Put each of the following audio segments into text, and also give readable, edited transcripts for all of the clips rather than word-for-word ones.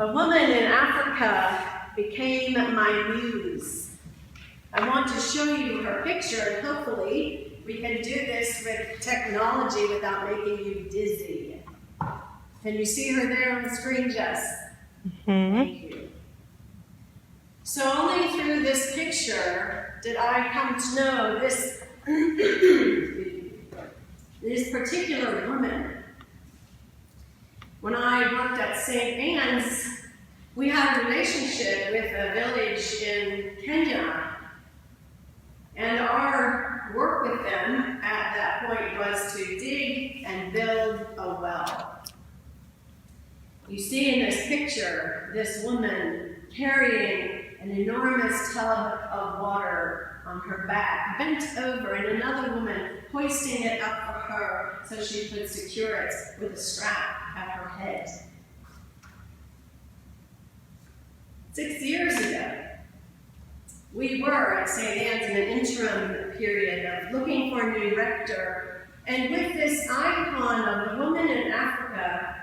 A woman in Africa became my muse. I want to show you her picture, and hopefully we can do this with technology without making you dizzy. Can you see her there on the screen, Jess? Thank you. So only through this picture did I come to know this, this particular woman. When I worked at St. Anne's, we had a relationship with a village in Kenya. And our work with them at that point was to dig and build a well. You see in this picture, this woman carrying an enormous tub of water on her back, bent over, and another woman hoisting it up for her so she could secure it with a strap at her head. 6 years ago, we were at St. Anne's in an interim period of looking for a new rector, and with this icon of the woman in Africa,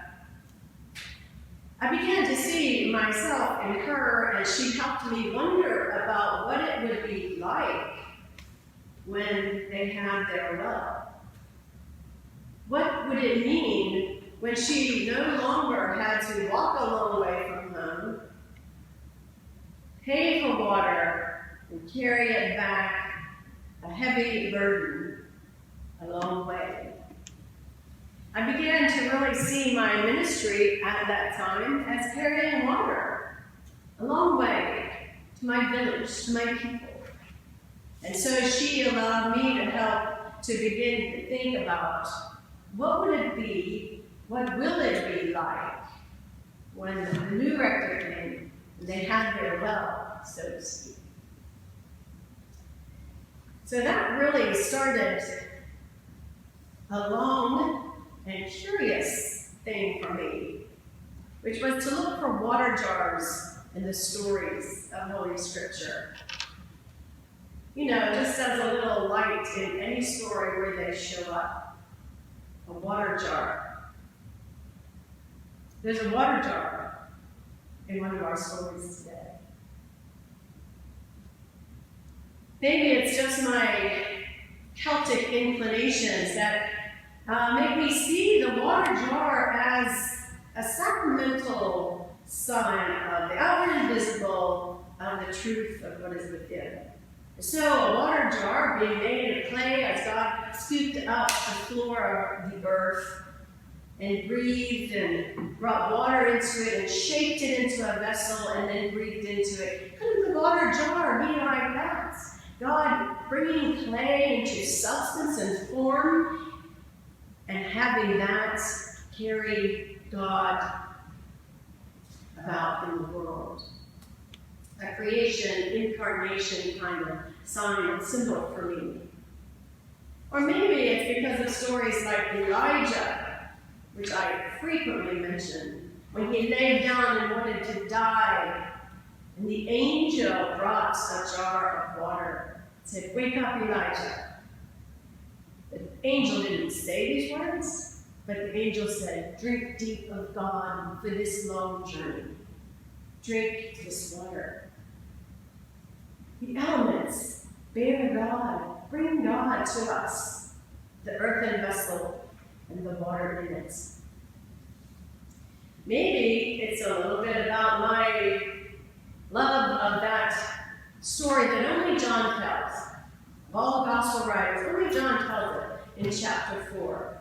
I began to see myself in her, and she helped me wonder about what it would be like when they had their well. What would it mean when she no longer had to walk a long way from home, pay for water, and carry it back, a heavy burden, a long way? I began to really see my ministry at that time as carrying water a long way to my village, to my people. And so she allowed me to help to begin to think about what would it be, what will it be like when the new rector came and they had their well, so to speak. So that really started a long and curious thing for me, which was to look for water jars in the stories of Holy Scripture. You know, just as a little light in any story where they show up, a water jar. There's a water jar in one of our stories today. Maybe it's just my Celtic inclinations that make me see the water jar as a sacramental sign of the outward and visible of the truth of what is within. So a water jar being made of clay as God scooped up the floor of the earth and breathed and brought water into it and shaped it into a vessel and then breathed into it. Couldn't the water jar be like that? God bringing clay into substance and form, and having that carry God about in the world. A creation, incarnation kind of sign and symbol for me. Or maybe it's because of stories like Elijah, which I frequently mention, when he laid down and wanted to die, and the angel brought a jar of water, said, "Wake up, Elijah." The angel didn't say these words, but the angel said, "Drink deep of God for this long journey. Drink this water." The elements bear God, bring God to us, the earthen vessel and the water in it. Maybe it's a little bit about my love of that story that only John tells. Of all gospel writers, only John tells it in chapter 4.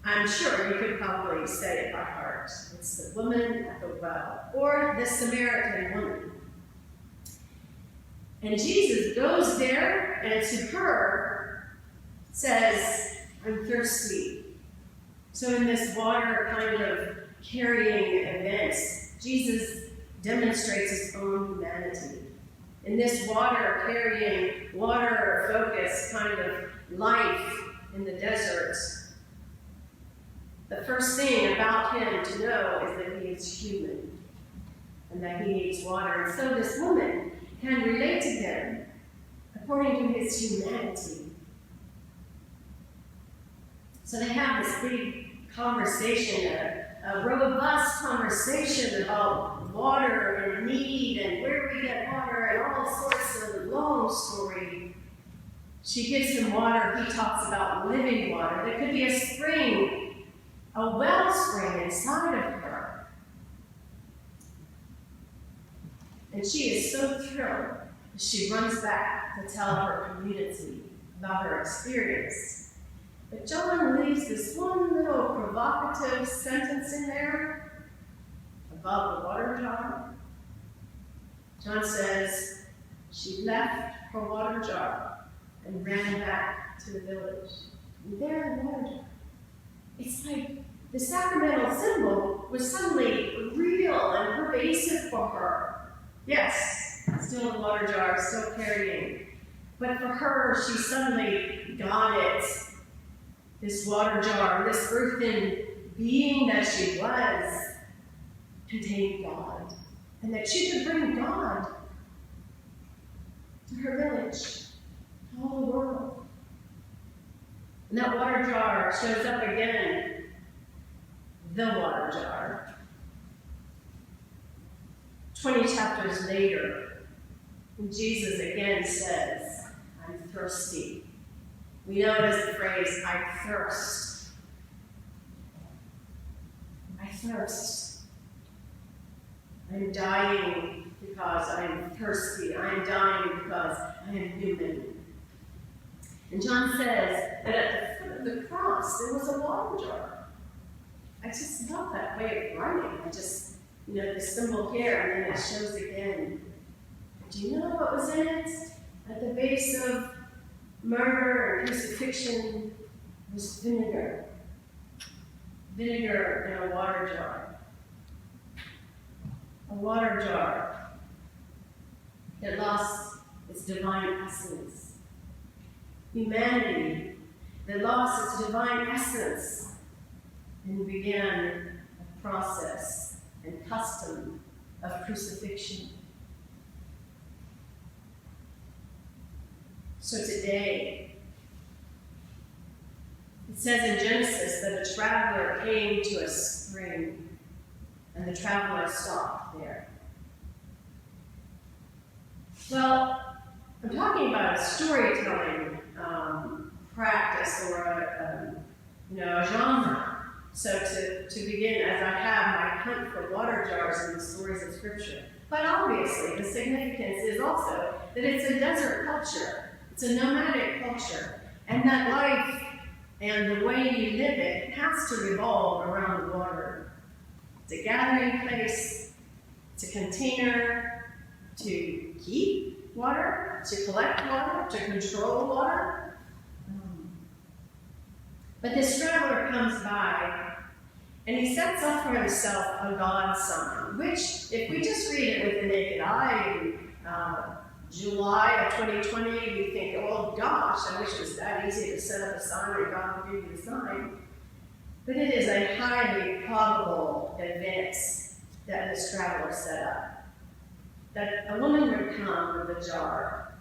I'm sure you could probably say it by heart. It's the woman at the well, or the Samaritan woman. And Jesus goes there and to her says, "I'm thirsty." So in this water kind of carrying event, Jesus demonstrates his own humanity. In this water carrying, water focused kind of life in the desert, the first thing about him to know is that he is human and that he needs water. And so this woman can relate to him according to his humanity. So they have this big conversation, a robust conversation about water and need and where we get water and all sorts of long story. She gives him water. He talks about living water. There could be a spring, a wellspring inside of her. And she is so thrilled. She runs back to tell her community about her experience. But John leaves this one little provocative sentence in there about the water jar. John says, she left her water jar and ran back to the village. And there the water jar. It's like the sacramental symbol was suddenly real and pervasive for her. Yes, still a water jar, still carrying. But for her, she suddenly got it. This water jar, this earthen being that she was, contained God. And that she could bring God to her village, to all the world. And that water jar shows up again, the water jar. 20 chapters later, when Jesus again says, I'm thirsty. We know it as the phrase, I thirst. I thirst. I'm dying because I'm thirsty. I'm dying because I am human. And John says that at the foot of the cross, there was a water jar. I just love that way of writing. I just, the symbol here, and then it shows again. Do you know what was in it? At the base of murder and crucifixion was vinegar. Vinegar in a water jar. A water jar that lost its divine essence. Humanity that lost its divine essence and began a process and custom of crucifixion. So today, it says in Genesis that a traveler came to a spring, and the traveler stopped there. Well, I'm talking about a storytelling practice or a genre. So to begin, as I have my hunt for water jars in the stories of Scripture. But obviously, the significance is also that it's a desert culture. It's a nomadic culture. And that life and the way you live it has to revolve around the water. It's a gathering place. It's a container to keep water, to collect water, to control water. But this traveler comes by, and he sets up for himself a God sign, which, if we just read it with the naked eye in July of 2020, we think, oh gosh, I wish it was that easy to set up a sign and God would give you the sign. But it is a highly probable event that this traveler set up. That a woman would come with a jar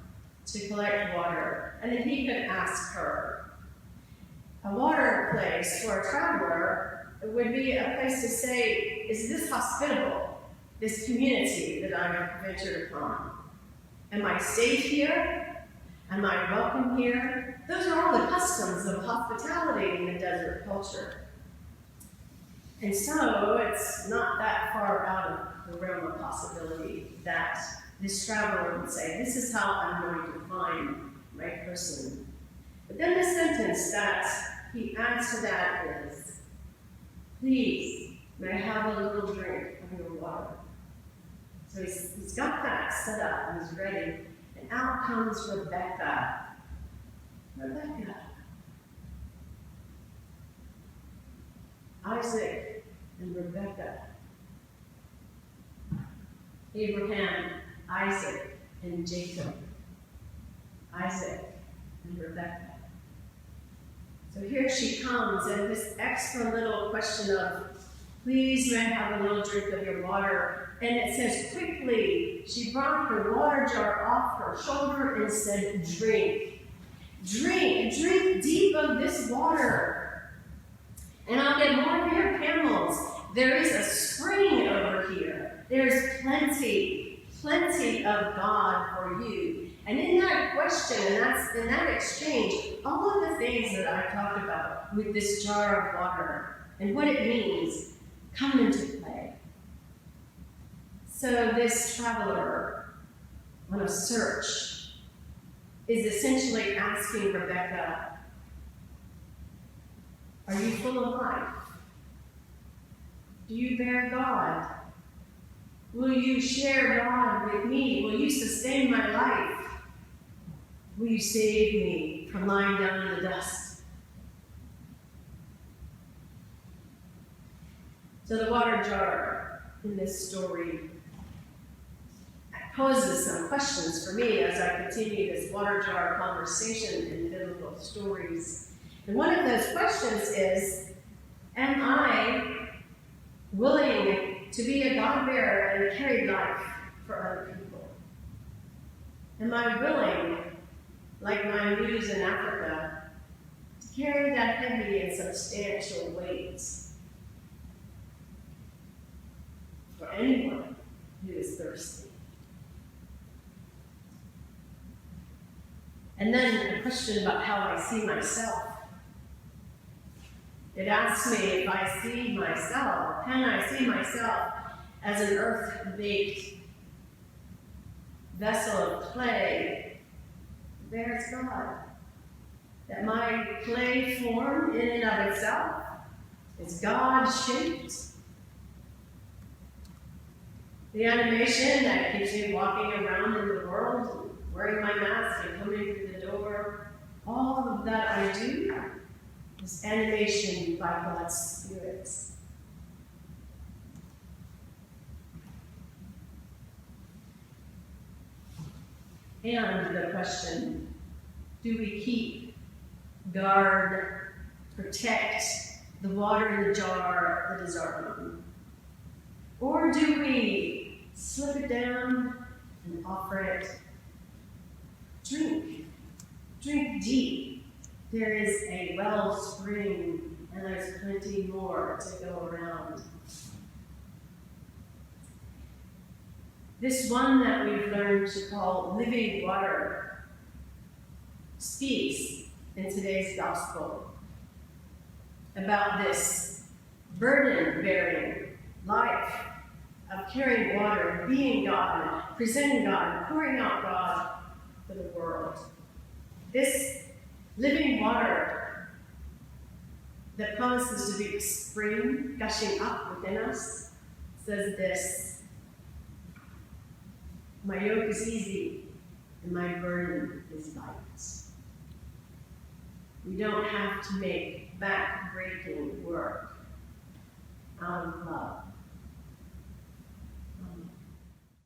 to collect water, and then he could ask her. A water place for a traveler would be a place to say, is this hospitable, this community that I have ventured upon? Am I safe here? Am I welcome here? Those are all the customs of hospitality in the desert culture. And so it's not that far out of the realm of possibility that this traveler would say, this is how I'm going to find my person. But then the sentence that he adds to that is, please, may I have a little drink of your water? So he's got that set up and he's ready. And out comes Rebecca. Isaac and Rebecca. Abraham, Isaac, and Jacob. Isaac and Rebecca. So here she comes, and this extra little question of, please may I have a little drink of your water? And it says quickly, she brought her water jar off her shoulder and said, drink. Drink deep of this water. And I'll get more of your camels there is a spring over here. There's plenty of God for you. And in that question, in that exchange, all of the things that I talked about with this jar of water and what it means come into play. So this traveler on a search is essentially asking Rebecca, are you full of life? Do you bear God? Will you share God with me? Will you sustain my life? Will you save me from lying down in the dust? So the water jar in this story poses some questions for me as I continue this water jar conversation in biblical stories. And one of those questions is, am I willing to be a God-bearer and carry life for other people? Am I willing, like my muse in Africa, to carry that heavy and substantial weight for anyone who is thirsty? And then a question about how I see myself. It asks me if I see myself, can I see myself as an earth-baked vessel of clay? There's God. That my clay form in and of itself is God-shaped. The animation that keeps me walking around in the world, wearing my mask and coming through the door, all of that I do is animation by God's Spirit. And the question, do we keep, guard, protect the water in the jar that is our own? Or do we slip it down and offer it? Drink deep. There is a wellspring, and there's plenty more to go around. This one that we've learned to call living water speaks in today's gospel about this burden-bearing life of carrying water, being God, presenting God, pouring out God for the world. This living water that promises to be a spring gushing up within us says this: my yoke is easy and my burden is light. We don't have to make back-breaking work out of love.